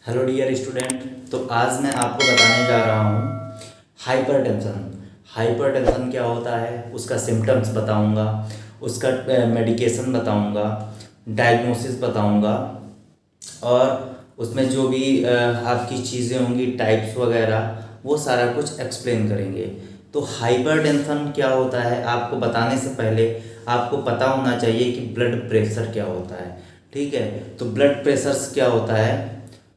Hello dear student. तो आज मैं आपको बताने जा रहा हूँ हाइपरटेंशन। हाइपरटेंशन क्या होता है, उसका सिम्टम्स बताऊँगा, उसका मेडिकेशन बताऊँगा, डायग्नोसिस बताऊँगा और उसमें जो भी आपकी चीज़ें होंगी, टाइप्स वगैरह, वो सारा कुछ एक्सप्लेन करेंगे। तो हाइपरटेंशन क्या होता है, आपको बताने से पहले आपको पता होना चाहिए कि ब्लड प्रेशर क्या होता है। ठीक है, तो ब्लड प्रेशर क्या होता है?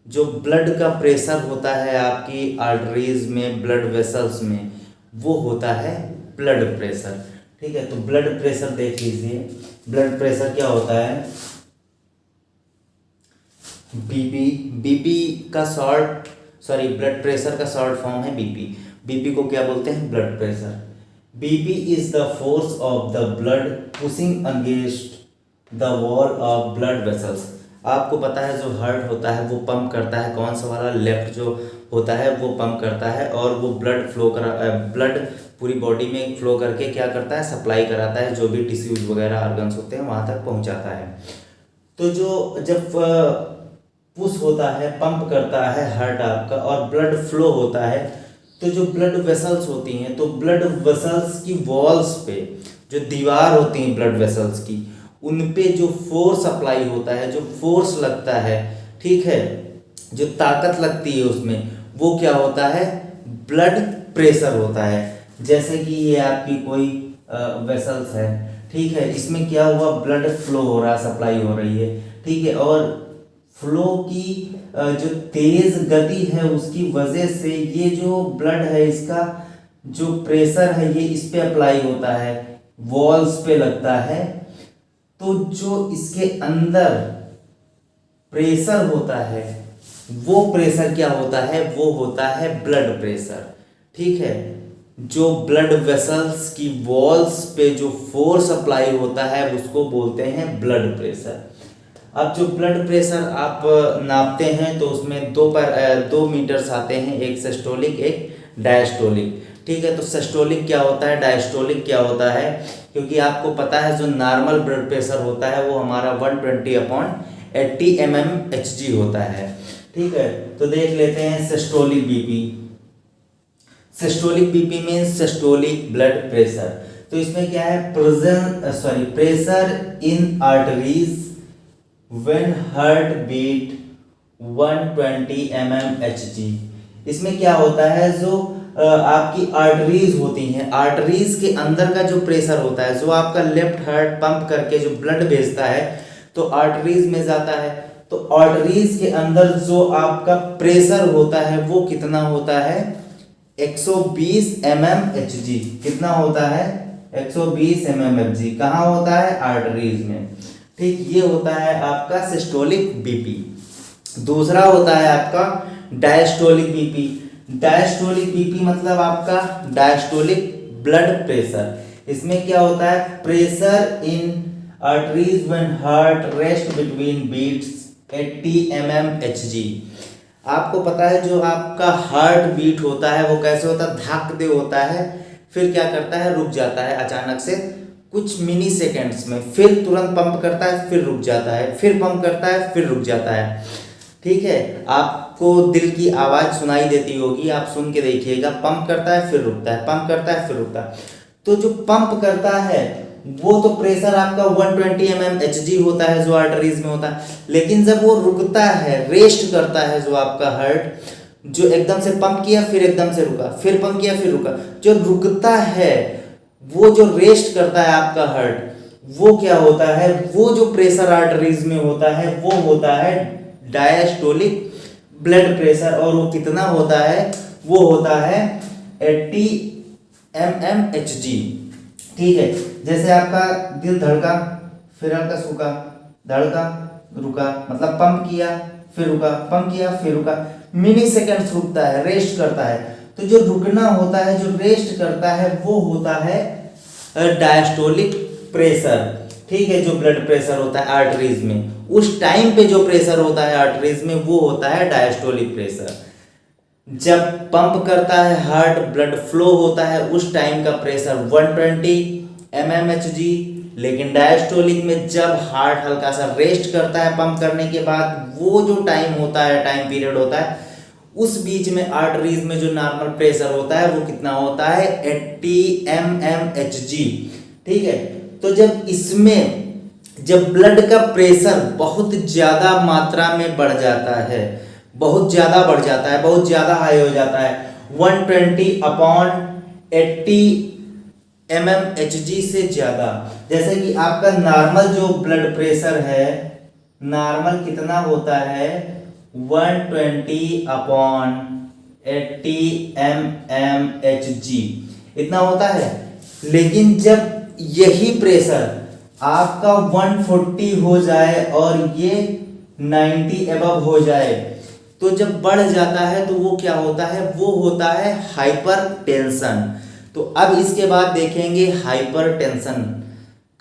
जो ब्लड का प्रेशर होता है आपकी आर्टरीज में, ब्लड वेसल्स में, वो होता है ब्लड प्रेशर। ठीक है, तो ब्लड प्रेशर देख लीजिए। ब्लड प्रेशर क्या होता है? बीपी। बीपी का शॉर्ट सॉरी ब्लड प्रेशर का शॉर्ट फॉर्म है बीपी। बीपी को क्या बोलते हैं? Blood pressure. BP is the force of the blood pushing against the wall of blood vessels. आपको पता है जो हार्ट होता है वो पंप करता है, कौन सा वाला? लेफ्ट जो होता है वो पंप करता है और वो ब्लड फ्लो ब्लड पूरी बॉडी में फ्लो करके क्या करता है? सप्लाई कराता है, जो भी टिश्यूज वगैरह ऑर्गन्स होते हैं वहाँ तक पहुँचाता है। तो जो जब पुश होता है, पंप करता है हार्ट आपका और ब्लड फ्लो होता है, तो जो ब्लड वेसल्स होती हैं, तो ब्लड वेसल्स की वॉल्स पे जो दीवार होती हैं ब्लड वेसल्स की, उन पे जो फोर्स अप्लाई होता है, जो फोर्स लगता है, ठीक है, जो ताकत लगती है उसमें, वो क्या होता है? ब्लड प्रेशर होता है। जैसे कि ये आपकी कोई वेसल्स है, ठीक है, इसमें क्या हुआ? ब्लड फ्लो हो रहा है, सप्लाई हो रही है, ठीक है, और फ्लो की जो तेज गति है उसकी वजह से ये जो ब्लड है इसका जो प्रेशर है ये इस पे अप्लाई होता है, वॉल्स पे लगता है। तो जो इसके अंदर प्रेशर होता है वो प्रेशर क्या होता है? वो होता है ब्लड प्रेशर। ठीक है, जो ब्लड वेसल्स की वॉल्स पे जो फोर्स अप्लाई होता है उसको बोलते हैं ब्लड प्रेशर। अब जो ब्लड प्रेशर आप नापते हैं तो उसमें दो मीटर्स आते हैं, एक सिस्टोलिक एक डायस्टोलिक। ठीक है, तो सिस्टोलिक क्या होता है, डायस्टोलिक क्या होता है? क्योंकि आपको पता है जो नॉर्मल ब्लड प्रेशर होता है वो हमारा 120/80 mmHg होता है। ठीक है, तो देख लेते हैं systolic BP. Systolic BP means systolic blood pressure. तो इसमें क्या है? Pressure in arteries when heart beat 120 mmHg। इसमें क्या होता है? जो आपकी आर्टरीज होती हैं, आर्टरीज के अंदर का जो प्रेशर होता है, जो आपका लेफ्ट हार्ट पंप करके जो ब्लड भेजता है तो आर्टरीज में जाता है, तो आर्टरीज के अंदर जो आपका प्रेशर होता है वो कितना होता है? 120 mmHg। कितना होता है? 120 mmHg। कहाँ होता है? आर्टरीज में। ठीक, ये होता है आपका सिस्टोलिक बीपी। दूसरा होता है आपका डायस्टोलिक बीपी। डायस्टोलिक बीपी मतलब आपका डायस्टोलिक ब्लड प्रेशर। इसमें क्या होता है? Pressure in arteries when heart rest between beats 80 mmHg। आपको पता है जो आपका हार्ट बीट होता है वो कैसे होता है? धक दे होता है, फिर क्या करता है? रुक जाता है अचानक से कुछ मिनी सेकेंड्स में, फिर तुरंत पंप करता है, फिर रुक जाता है, फिर पंप करता है, फिर रुक जाता है। ठीक है, आपको दिल की आवाज़ सुनाई देती होगी, आप सुन के देखिएगा। पंप करता है फिर रुकता है, पंप करता है फिर रुकता है। तो जो पंप करता है वो तो प्रेशर आपका 120 mmHg होता है जो आर्टरीज में होता है, लेकिन जब वो रुकता है, रेस्ट करता है, जो आपका हार्ट जो एकदम से पंप किया फिर एकदम से रुका, फिर पंप किया फिर रुका, जो रुकता है, वो जो रेस्ट करता है आपका हार्ट, वो क्या होता है? वो जो प्रेशर आर्टरीज में होता है वो होता है डायस्टोलिक ब्लड प्रेशर। और वो कितना होता है? वो होता है 80 mmHg। ठीक है, जैसे आपका दिल धड़का फिर हल्का सूखा, धड़का रुका, मतलब पंप किया फिर रुका, पंप किया फिर रुका, मिनी सेकेंड्स रुकता है, रेस्ट करता है। तो जो रुकना होता है, जो रेस्ट करता है, वो होता है डायस्टोलिक प्रेशर। ठीक है, जो ब्लड प्रेशर होता है आर्टरीज में, उस टाइम पे जो प्रेशर होता है आर्टरीज में वो होता है डायस्टोलिक प्रेशर। जब पंप करता है हार्ट, ब्लड फ्लो होता है, उस टाइम का प्रेशर 120 mmHg लेकिन डायस्टोलिक में जब हार्ट हल्का सा रेस्ट करता है पंप करने के बाद, वो जो टाइम होता है, टाइम पीरियड होता है, उस बीच में आर्टरीज में जो नॉर्मल प्रेशर होता है वो कितना होता है 80 mmHg। ठीक है, तो जब ब्लड का प्रेशर बहुत ज्यादा मात्रा में बढ़ जाता है, बहुत ज्यादा हाई हो जाता है 120/80 mmHg से ज्यादा, जैसे कि आपका नॉर्मल जो ब्लड प्रेशर है, नॉर्मल कितना होता है 120/80 mmHg इतना होता है। लेकिन जब यही प्रेशर आपका 140 हो जाए और ये 90 एबव हो जाए, तो जब बढ़ जाता है तो वो क्या होता है, वो होता है हाइपरटेंशन। तो अब इसके बाद देखेंगे हाइपरटेंशन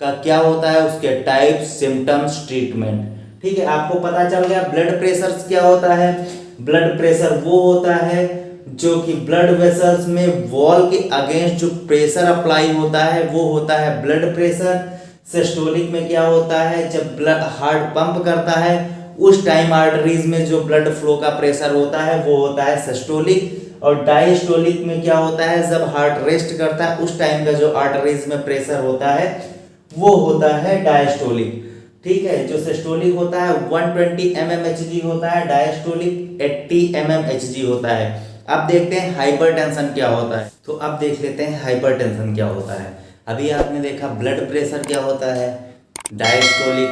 का क्या होता है, उसके टाइप्स, सिम्टम्स, ट्रीटमेंट। ठीक है, आपको पता चल गया ब्लड प्रेशर क्या होता है। ब्लड प्रेशर वो होता है जो कि ब्लड वेसल्स में वॉल के अगेंस्ट जो प्रेशर अप्लाई होता है वो होता है ब्लड प्रेशर। सिस्टोलिक में क्या होता है, जब ब्लड हार्ट पंप करता है उस टाइम आर्टरीज में जो ब्लड फ्लो का प्रेशर होता है वो होता है सिस्टोलिक। और डायस्टोलिक में क्या होता है, जब हार्ट रेस्ट करता है उस टाइम का जो आर्टरीज में प्रेशर होता है वो होता है डायस्टोलिक। ठीक है, जो सिस्टोलिक होता है 120 mmHg होता है, डायस्टोलिक 80 mmHg होता है। अब देखते हैं हाइपरटेंशन क्या होता है। तो अब देख लेते हैं हाइपरटेंशन क्या होता है। अभी आपने देखा ब्लड प्रेशर क्या होता है, डायस्टोलिक,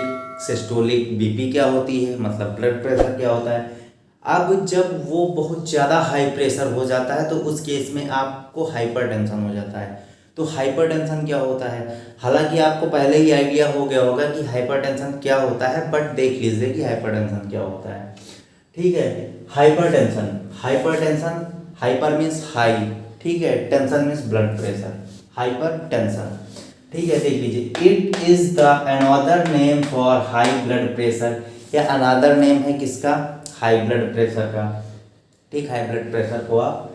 सिस्टोलिक, बीपी क्या होती है, मतलब ब्लड प्रेशर क्या होता है। अब जब वो बहुत ज़्यादा हाई प्रेशर हो जाता है तो उस केस में आपको हाइपरटेंशन हो जाता है। तो हाइपरटेंशन क्या होता है, हालांकि आपको पहले ही आइडिया हो गया होगा कि हाइपरटेंशन क्या होता है, बट देख लीजिए कि हाइपरटेंशन क्या होता है। ठीक है, हाइपरटेंशन, हाइपर मीन्स हाई, ठीक है, tension means blood pressure, hypertension. ठीक है, देख लीजिए, it is the another name for high blood pressure, या अनदर नेम है किसका, हाई ब्लड प्रेशर का। ठीक, हाई ब्लड प्रेशर को आप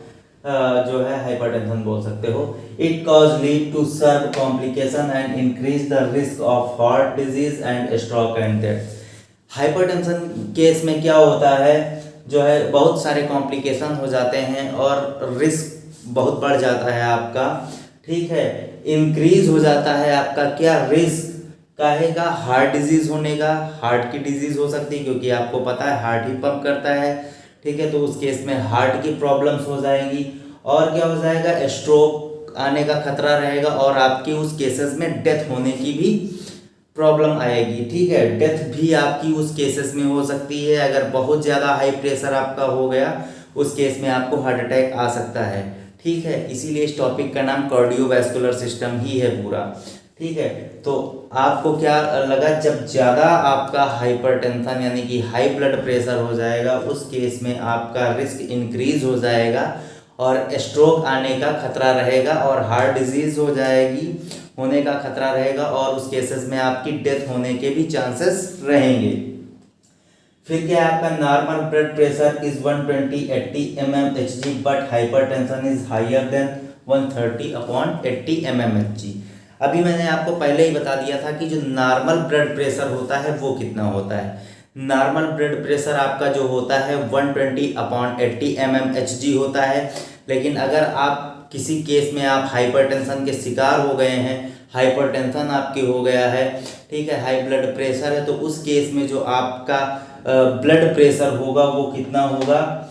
जो है हाइपरटेंशन बोल सकते हो। It cause lead to severe complication and increase the risk of heart disease and stroke and death. Hypertension case में क्या होता है, जो है बहुत सारे कॉम्प्लिकेशन हो जाते हैं और रिस्क बहुत बढ़ जाता है आपका। ठीक है, इंक्रीज हो जाता है आपका क्या रिस्क, काहे का, हार्ट डिजीज होने का, हार्ट की डिजीज हो सकती है क्योंकि आपको पता है हार्ट ही पंप करता है। ठीक है, तो उस केस में हार्ट की प्रॉब्लम्स हो जाएंगी और क्या हो जाएगा, स्ट्रोक आने का खतरा रहेगा और आपकी उस केसेस में डेथ होने की भी प्रॉब्लम आएगी। ठीक है, डेथ भी आपकी उस केसेस में हो सकती है। अगर बहुत ज़्यादा हाई प्रेशर आपका हो गया उस केस में आपको हार्ट अटैक आ सकता है। ठीक है, इसीलिए इस टॉपिक का नाम कार्डियोवैस्कुलर सिस्टम ही है पूरा। ठीक है, तो आपको क्या लगा, जब ज़्यादा आपका हाइपरटेंशन यानी कि हाई ब्लड प्रेशर हो जाएगा उस केस में आपका रिस्क इंक्रीज हो जाएगा और स्ट्रोक आने का खतरा रहेगा और हार्ट डिजीज हो जाएगी, होने का खतरा रहेगा और उस केसेस में आपकी डेथ होने के भी चांसेस रहेंगे। फिर क्या है, आपका normal blood pressure is 120/80 mmHg but hypertension is higher than 130/80 mmHg। अभी मैंने आपको पहले ही बता दिया था कि जो नॉर्मल ब्लड प्रेशर होता है वो कितना होता है। नॉर्मल ब्लड प्रेशर आपका जो होता है 120/80 mmHg होता है। लेकिन अगर आप किसी केस में आप हाइपरटेंशन के शिकार हो गए हैं, हाइपरटेंशन आपकी हो गया है, ठीक है, हाई ब्लड प्रेशर है, तो उस केस में जो आपका ब्लड प्रेशर होगा वो कितना होगा,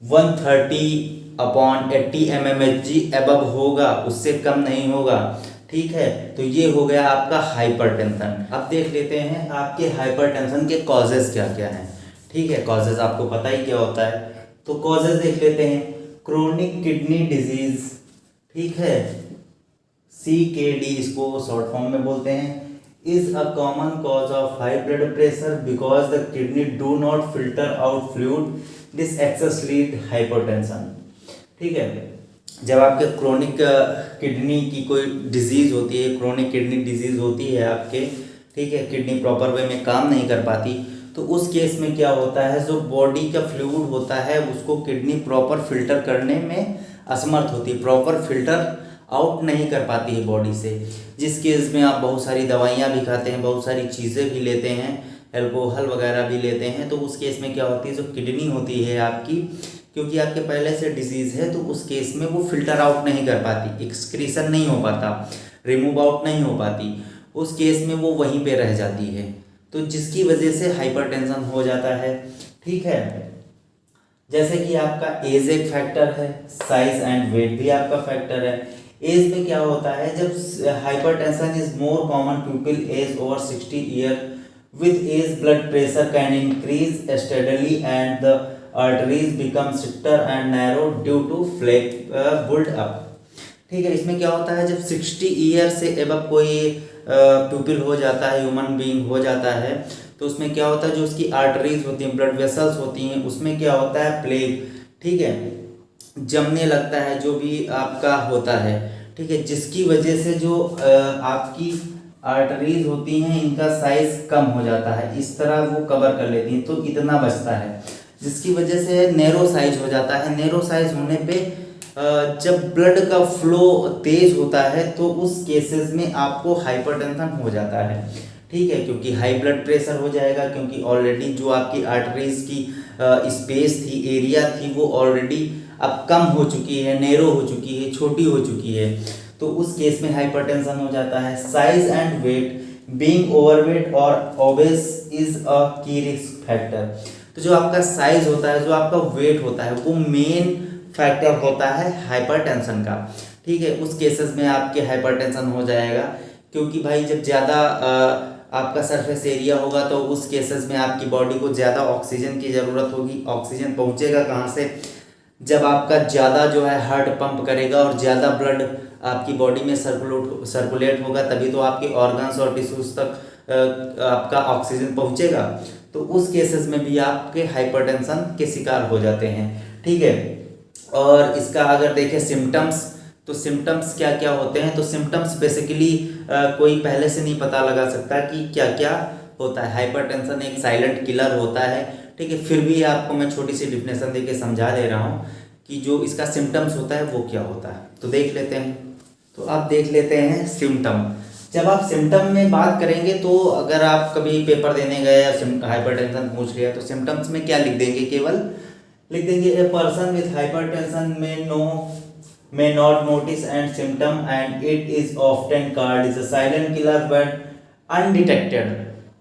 130/80 mmHg एबव होगा, उससे कम नहीं होगा। ठीक है, तो ये हो गया आपका हाइपरटेंशन। अब देख लेते हैं आपके हाइपरटेंशन के कॉजेज क्या क्या हैं। ठीक है, कॉजेज आपको पता ही क्या होता है, तो कॉजेज देख लेते हैं। क्रोनिक किडनी डिजीज, ठीक है, CKD इसको शॉर्ट फॉर्म में बोलते हैं, is a common cause of high blood pressure because the kidney do not filter out fluid, this excess lead hypertension. ठीक है, जब आपके क्रोनिक किडनी की कोई डिजीज़ होती है, क्रोनिक किडनी डिजीज़ होती है आपके, ठीक है, किडनी प्रॉपर वे में काम नहीं कर पाती, तो उस केस में क्या होता है, जो बॉडी का फ्लूइड होता है उसको किडनी प्रॉपर फिल्टर करने में असमर्थ होती है, प्रॉपर फिल्टर आउट नहीं कर पाती है बॉडी से। जिस केस में आप बहुत सारी दवाइयाँ भी खाते हैं, बहुत सारी चीज़ें भी लेते हैं, अल्कोहल वगैरह भी लेते हैं, तो उस केस में क्या होती है, जो किडनी होती है आपकी, क्योंकि आपके पहले से डिजीज़ है, तो उस केस में वो फिल्टर आउट नहीं कर पाती, एक्सक्रीशन नहीं हो पाता, रिमूव आउट नहीं हो पाती, उस केस में वो वहीं पे रह जाती है, तो जिसकी वजह से हाइपरटेंशन हो जाता है। ठीक है, जैसे कि आपका एज एक फैक्टर है, साइज एंड वेट भी आपका फैक्टर है। एज में क्या होता है, जब hypertension is more common people age over 60 year, with age blood pressure can increase steadily and the arteries become stricter and narrow due to flake build up। ठीक है, इसमें क्या होता है, जब 60 ईयर से एबव कोई पीपल हो जाता है, ह्यूमन बीइंग हो जाता है, तो उसमें क्या होता है, जो उसकी आर्टरीज होती हैं, ब्लड वेसल्स होती हैं, उसमें क्या होता है, प्लेग, ठीक है, जमने लगता है, जो भी आपका होता है। ठीक है, जिसकी वजह से जो आपकी आर्टरीज होती हैं, इनका साइज कम हो जाता है, इस तरह वो कवर कर लेती हैं, तो इतना बचता है, जिसकी वजह से नैरो साइज हो जाता है। नैरो साइज होने पे जब ब्लड का फ्लो तेज होता है, तो उस केसेस में आपको हाइपरटेंशन हो जाता है। ठीक है, क्योंकि हाई ब्लड प्रेशर हो जाएगा, क्योंकि ऑलरेडी जो आपकी आर्टरीज की स्पेस थी, एरिया थी, वो ऑलरेडी अब कम हो चुकी है, नैरो हो चुकी है, छोटी हो चुकी है, तो उस केस में हाइपरटेंशन हो जाता है। Size and weight, being overweight और obese is a key risk factor. तो जो आपका साइज होता है, जो आपका वेट होता है, वो मेन फैक्टर होता है हाइपरटेंशन का। ठीक है, उस केसेस में आपके हाइपरटेंशन हो जाएगा, क्योंकि भाई जब ज़्यादा आपका सरफेस एरिया होगा, तो उस केसेस में आपकी बॉडी को ज़्यादा ऑक्सीजन की ज़रूरत होगी। ऑक्सीजन पहुँचेगा कहाँ से, जब आपका ज़्यादा जो है हार्ट पंप करेगा और ज़्यादा ब्लड आपकी बॉडी में सर्कुलेट होगा, तभी तो आपके ऑर्गन्स और टिश्यूज तक आपका ऑक्सीजन पहुँचेगा। तो उस केसेस में भी आपके हाइपरटेंशन के शिकार हो जाते हैं। ठीक है, और इसका अगर देखें सिम्टम्स, तो सिम्टम्स क्या क्या होते हैं, तो सिम्टम्स बेसिकली कोई पहले से नहीं पता लगा सकता कि क्या क्या होता है। हाइपरटेंशन एक साइलेंट किलर होता है। ठीक है, फिर भी आपको मैं छोटी सी डिफिनेशन देके समझा दे रहा हूँ कि जो इसका सिम्टम्स होता है वो क्या होता है, तो देख लेते हैं। तो आप देख लेते हैं सिम्टम। जब आप सिम्टम में बात करेंगे, तो अगर आप कभी पेपर देने गए या हाइपरटेंशन पूछ लिया, तो सिम्टम्स में क्या लिख देंगे, केवल लिख देंगे a person with hypertension may not notice and symptom, and it is often called is a silent killer but undetected।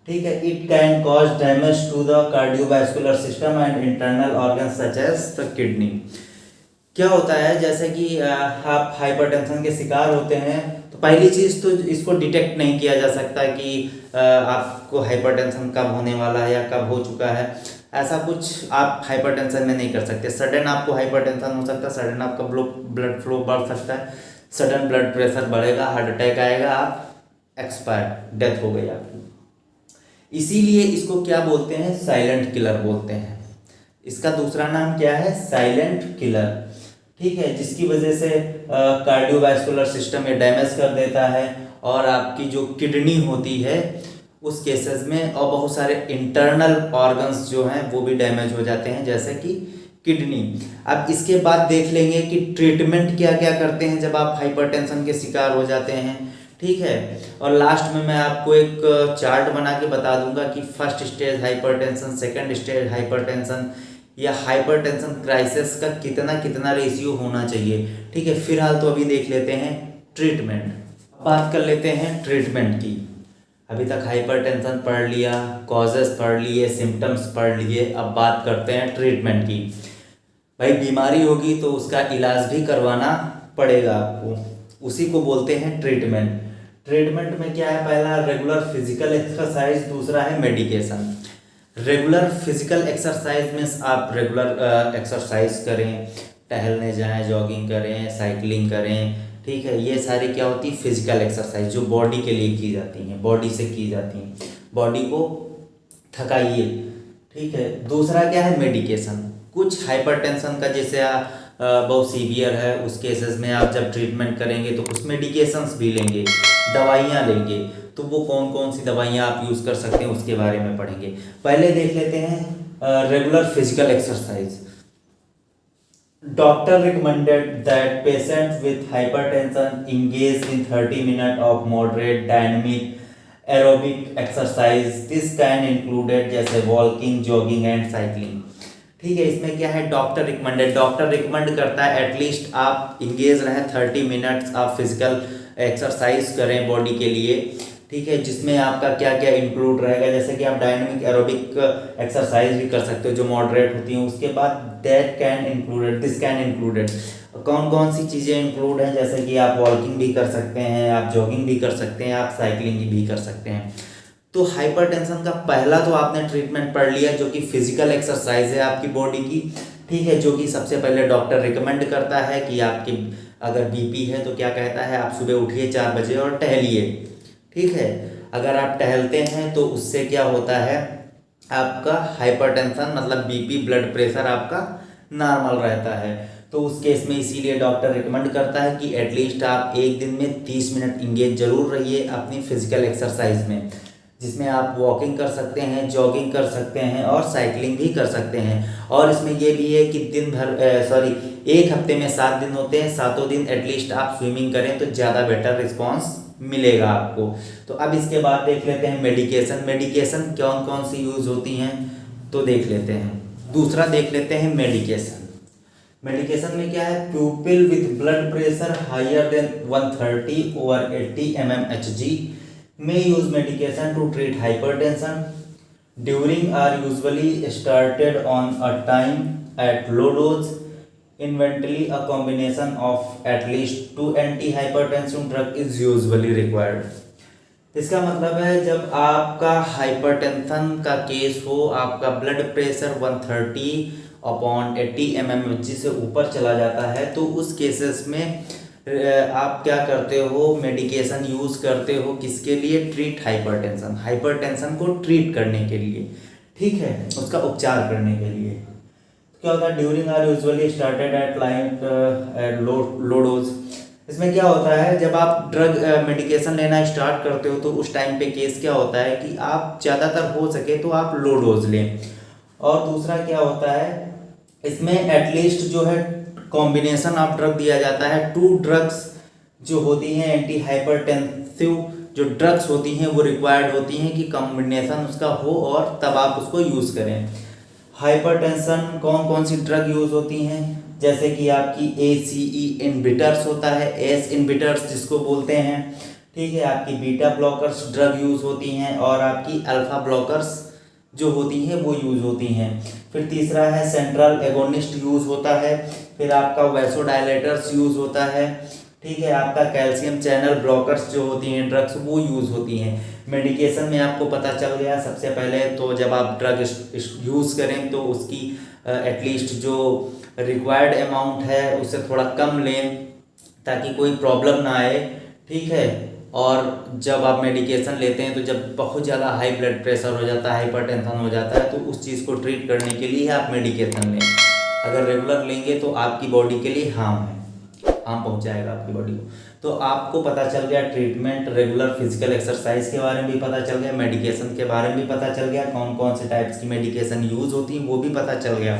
ठीक है, it can cause damage to the cardiovascular system and internal organs such as the kidney। क्या होता है, जैसे कि आप hypertension के शिकार होते हैं, तो पहली चीज़ तो इसको डिटेक्ट नहीं किया जा सकता कि आपको हाइपरटेंशन कब होने वाला है या कब हो चुका है। ऐसा कुछ आप हाइपरटेंशन में नहीं कर सकते। सडन आपको हाइपरटेंशन हो सकता है, सडन आपका ब्लड फ्लो बढ़ सकता है, सडन ब्लड प्रेशर बढ़ेगा, हार्ट अटैक आएगा, आप एक्सपायर, डेथ हो गई आपकी। इसीलिए इसको क्या बोलते हैं, साइलेंट किलर बोलते हैं। इसका दूसरा नाम क्या है, साइलेंट किलर। ठीक है, जिसकी वजह से कार्डियोवैस्कुलर सिस्टम में डैमेज कर देता है, और आपकी जो किडनी होती है उस केसेस में, और बहुत सारे इंटरनल ऑर्गन्स जो हैं वो भी डैमेज हो जाते हैं, जैसे कि किडनी। अब इसके बाद देख लेंगे कि ट्रीटमेंट क्या क्या करते हैं जब आप हाइपरटेंशन के शिकार हो जाते हैं। ठीक है, और लास्ट में मैं आपको एक चार्ट बना के बता दूंगा कि first stage hypertension, second stage hypertension या हाइपरटेंशन क्राइसिस का कितना कितना रेशियो होना चाहिए। ठीक है, फिलहाल तो अभी देख लेते हैं ट्रीटमेंट। बात कर लेते हैं ट्रीटमेंट की। अभी तक हाइपरटेंशन पढ़ लिया, कॉजेस पढ़ लिए, सिम्टम्स पढ़ लिए, अब बात करते हैं ट्रीटमेंट की। भाई बीमारी होगी तो उसका इलाज भी करवाना पड़ेगा आपको, उसी को बोलते हैं ट्रीटमेंट। ट्रीटमेंट में क्या है, पहला रेगुलर फिजिकल एक्सरसाइज, दूसरा है medication. Regular physical exercise means आप रेगुलर एक्सरसाइज करें, टहलने जाएं, जॉगिंग करें, साइकिलिंग करें। ठीक है, ये सारी क्या होती है, फिजिकल एक्सरसाइज जो बॉडी के लिए की जाती हैं, बॉडी से की जाती हैं, बॉडी को थकाइए। ठीक है, दूसरा क्या है, मेडिकेशन। कुछ हाइपरटेंशन का जैसे बहुत सीवियर है, उस केसेस में आप जब ट्रीटमेंट करेंगे तो कुछ मेडिकेशंस भी लेंगे, दवाइयाँ लेंगे। तो वो कौन कौन सी दवाइयाँ आप यूज़ कर सकते हैं उसके बारे में पढ़ेंगे। पहले देख लेते हैं regular physical exercise. Doctor recommended that patients with hypertension engage in 30 minutes of moderate dynamic aerobic exercise. This can include जैसे वॉकिंग, जॉगिंग एंड साइकिलिंग। ठीक है, इसमें क्या है, डॉक्टर रिकमेंडेड, डॉक्टर रिकमेंड करता है एटलीस्ट आप इंगेज रहें 30 मिनट्स, आप फिजिकल एक्सरसाइज करें बॉडी के लिए। ठीक है, जिसमें आपका क्या क्या इंक्लूड रहेगा, जैसे कि आप डायनामिक एरोबिक एक्सरसाइज भी कर सकते हो जो मॉडरेट होती हैं। उसके बाद that can included, this can included, कौन कौन सी चीज़ें इंक्लूड हैं, जैसे कि आप वॉकिंग भी कर सकते हैं, आप जॉगिंग भी कर सकते हैं, आप साइकिलिंग भी कर सकते हैं। तो हाइपरटेंशन का पहला तो आपने ट्रीटमेंट पढ़ लिया जो कि फिजिकल एक्सरसाइज है आपकी बॉडी की। ठीक है, जो कि सबसे पहले डॉक्टर रिकमेंड करता है कि आपकी अगर बीपी है तो क्या कहता है, आप सुबह उठिए 4 बजे और टहलिए। ठीक है, अगर आप टहलते हैं तो उससे क्या होता है, आपका हाइपरटेंशन मतलब बीपी ब्लड प्रेशर आपका नॉर्मल रहता है। तो उस केस में इसीलिए डॉक्टर रिकमेंड करता है कि एटलीस्ट आप एक दिन में 30 मिनट इंगेज जरूर रहिए अपनी फिजिकल एक्सरसाइज में, जिसमें आप वॉकिंग कर सकते हैं, जॉगिंग कर सकते हैं और साइकिलिंग भी कर सकते हैं। और इसमें ये भी है कि दिन भर एक हफ्ते में 7 दिन होते हैं, 7 दिन एटलीस्ट आप स्विमिंग करें तो ज़्यादा बेटर रिस्पॉन्स मिलेगा आपको। तो अब इसके बाद देख लेते हैं मेडिकेशन। मेडिकेशन कौन कौन सी यूज़ होती हैं तो देख लेते हैं। दूसरा देख लेते हैं मेडिकेशन। मेडिकेशन में क्या है, people with blood pressure higher than 130/80 mmHg may use medication to treat hypertension. During are usually started on a time at low dose. Eventually, a combination of at least 2 antihypertensive drug is usually required. इसका मतलब है जब आपका hypertension का case हो, आपका blood pressure 130/80 mmHg से ऊपर चला जाता है, तो उस केसेस में आप क्या करते हो, मेडिकेशन यूज़ करते हो किसके लिए, ट्रीट हाइपरटेंशन, हाइपरटेंशन को ट्रीट करने के लिए। ठीक है, उसका उपचार करने के लिए क्या होता है, during are usually started at light at low dose. इसमें क्या होता है, जब आप ड्रग मेडिकेशन लेना स्टार्ट करते हो तो उस टाइम पे केस क्या होता है कि आप ज़्यादातर हो सके तो आप लो डोज लें। और दूसरा क्या होता है, इसमें एटलीस्ट जो है कॉम्बिनेशन ऑफ ड्रग दिया जाता है। 2 ड्रग्स जो होती हैं एंटी हाइपरटेंसिव जो ड्रग्स होती हैं वो रिक्वायर्ड होती हैं कि कॉम्बिनेशन उसका हो और तब आप उसको यूज़ करें। हाइपरटेंशन कौन कौन सी ड्रग यूज़ होती हैं, जैसे कि आपकी ACE इनहिबिटर्स होता है, एस इनहिबिटर्स जिसको बोलते हैं। ठीक है, आपकी बीटा ब्लॉकर्स ड्रग यूज़ होती हैं और आपकी अल्फा ब्लॉकर्स जो होती हैं वो यूज़ होती हैं। फिर तीसरा है सेंट्रल एगोनिस्ट यूज़ होता है। फिर आपका वैसोडायलेटर्स यूज़ होता है। ठीक है, आपका कैल्शियम चैनल ब्लॉकर्स जो होती हैं ड्रग्स वो यूज़ होती हैं। मेडिकेशन में आपको पता चल गया सबसे पहले तो जब आप ड्रग यूज़ करें तो उसकी एटलीस्ट जो रिक्वायर्ड अमाउंट है उससे थोड़ा कम लें ताकि कोई प्रॉब्लम ना आए। ठीक है, और जब आप मेडिकेशन लेते हैं तो जब बहुत ज़्यादा हाई ब्लड प्रेशर हो जाता है, हाइपरटेंशन हो जाता है, तो उस चीज़ को ट्रीट करने के लिए आप मेडिकेशन लें। अगर रेगुलर लेंगे तो आपकी बॉडी के लिए हार्म पहुंचाएगा आपकी बॉडी को। तो आपको पता चल गया ट्रीटमेंट, रेगुलर फिजिकल एक्सरसाइज के बारे में भी पता चल गया, मेडिकेशन के बारे में भी पता चल गया, कौन कौन से टाइप्स की मेडिकेशन यूज़ होती हैं वो भी पता चल गया।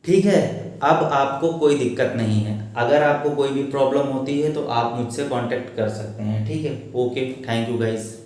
ठीक है, अब आपको कोई दिक्कत नहीं है। अगर आपको कोई भी प्रॉब्लम होती है तो आप मुझसे कांटेक्ट कर सकते हैं। ठीक है, ओके, थैंक यू गाइस।